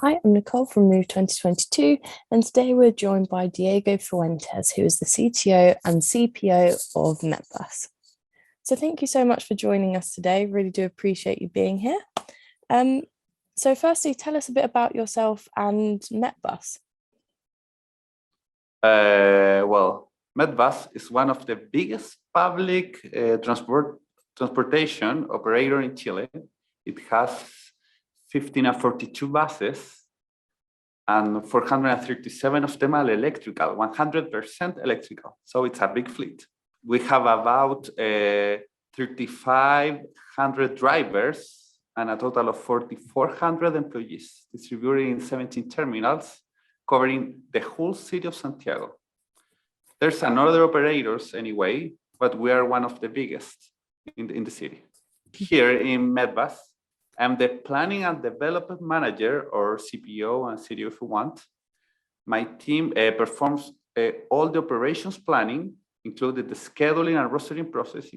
Hi, I'm Nicole from Move 2022, and today we're joined by Diego Fuentes, who is the CTO and CPO of Metbus. So thank you so much for joining us today. Really do appreciate you being here. So firstly, tell us a bit about yourself and Metbus. Well, Metbus is one of the biggest public transportation operator in Chile. It has 1,542 buses, and 437 of them are electrical, 100% electrical. So it's a big fleet. We have about 3,500 drivers and a total of 4,400 employees distributed in 17 terminals, covering the whole city of Santiago. There's another operators anyway, but we are one of the biggest in the city. Here in Metbus, I'm the planning and development manager, or CPO and CTO if you want. My team performs all the operations planning, including the scheduling and rostering process,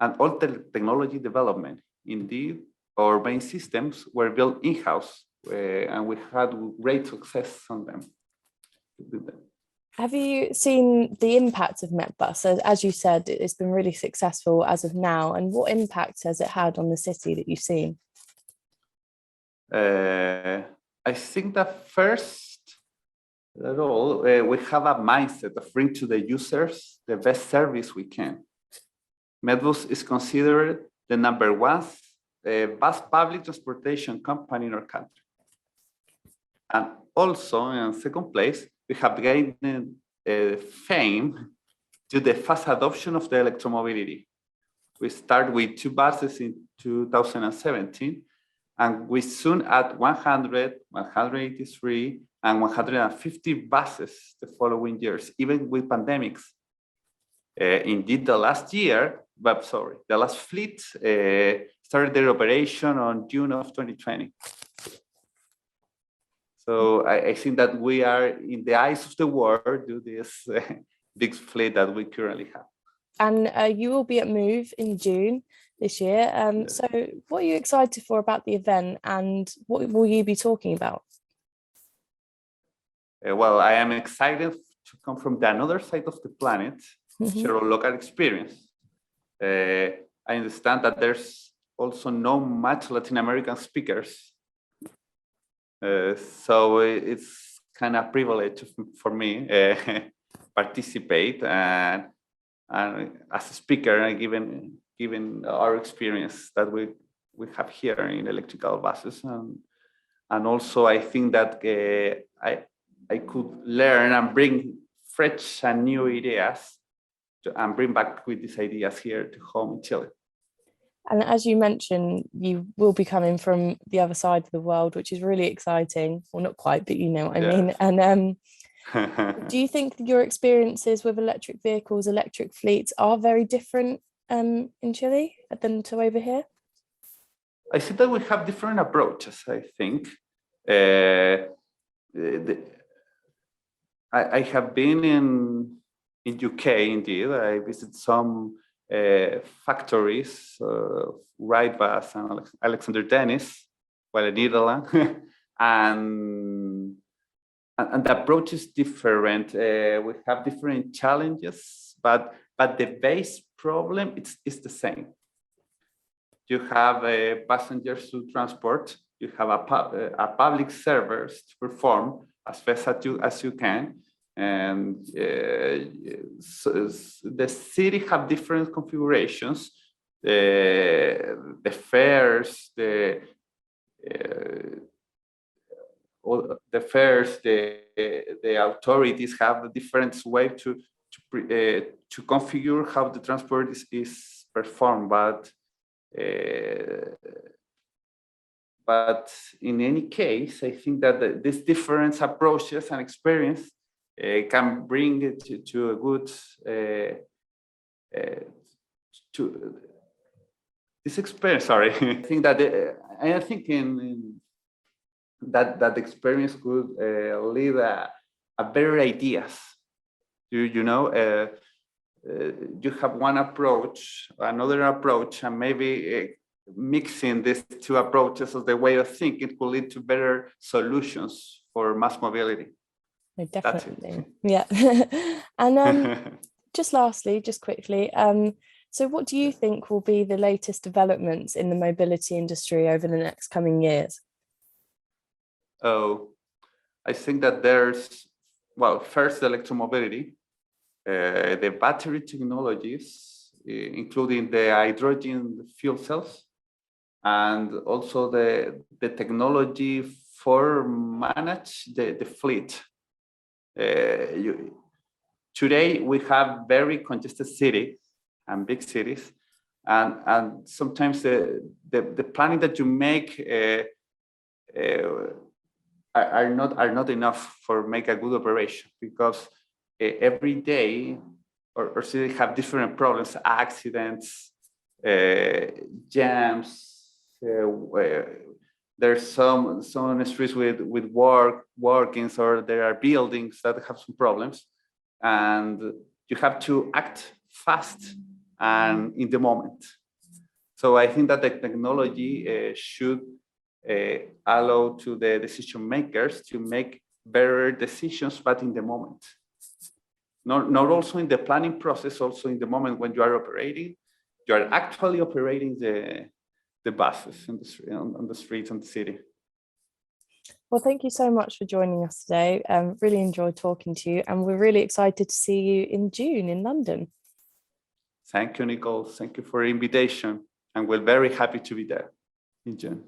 and all the technology development. Indeed, our main systems were built in-house, and we had great success on them. Have you seen the impact of Metbus? As you said, it's been really successful as of now. And what impact has it had on the city that you've seen? I think that first of all, we have a mindset of bring to the users the best service we can. Metbus is considered the #1 bus public transportation company in our country. And also, in second place, we have gained fame to the fast adoption of the electromobility. We start with 2 buses in 2017, and we soon add 100, 183, and 150 buses the following years, even with pandemics. Indeed, the last fleet started their operation on June of 2020. So I think that we are, in the eyes of the world, do this big fleet that we currently have. And you will be at Move in June this year. So what are you excited for about the event, and what will you be talking about? Well, I am excited to come from the other side of the planet, share a local experience. I understand that there's also not much Latin American speakers. So it's kind of privilege for me participate and as a speaker, and given our experience that we have here in electrical buses, and also I think that I could learn and bring fresh and new ideas and bring back with these ideas here to home in Chile. And as you mentioned, you will be coming from the other side of the world, which is really exciting. Well, not quite, but you know what I mean. And do you think your experiences with electric vehicles, electric fleets are very different in Chile than to over here? I think that we have different approaches, I think. I have been in UK, indeed. I visited some factories, Reimagined and Alexander Dennis, while in Netherlands, and the approach is different. We have different challenges, but the base problem is the same. You have passengers to transport. You have a public service to perform as fast as you can. And so the city have different configurations. The fares, the authorities have a different way to configure how the transport is performed. But in any case, I think that these different approaches and experience can bring it to a good to this experience. Sorry, I think that I think in that experience could lead a better ideas. You know, you have one approach, another approach, and maybe mixing these two approaches of the way of thinking could lead to better solutions for mass mobility. No, definitely. Yeah. And just lastly, just quickly, so what do you think will be the latest developments in the mobility industry over the next coming years? Oh, I think that there's, well, first electromobility, the battery technologies, including the hydrogen fuel cells, and also the technology for manage the fleet. Today we have very congested cities and big cities, and sometimes the planning that you make are not enough for make a good operation, because every day or cities have different problems, accidents, jams. There's some streets with workings, or there are buildings that have some problems, and you have to act fast and in the moment. So I think that the technology should allow to the decision makers to make better decisions, but in the moment. Not also in the planning process, also in the moment when you are operating, you are actually operating the buses on the streets and the city. Well, thank you so much for joining us today. Really enjoyed talking to you, and we're really excited to see you in June in London. Thank you, Nicole. Thank you for the invitation, and we're very happy to be there in June.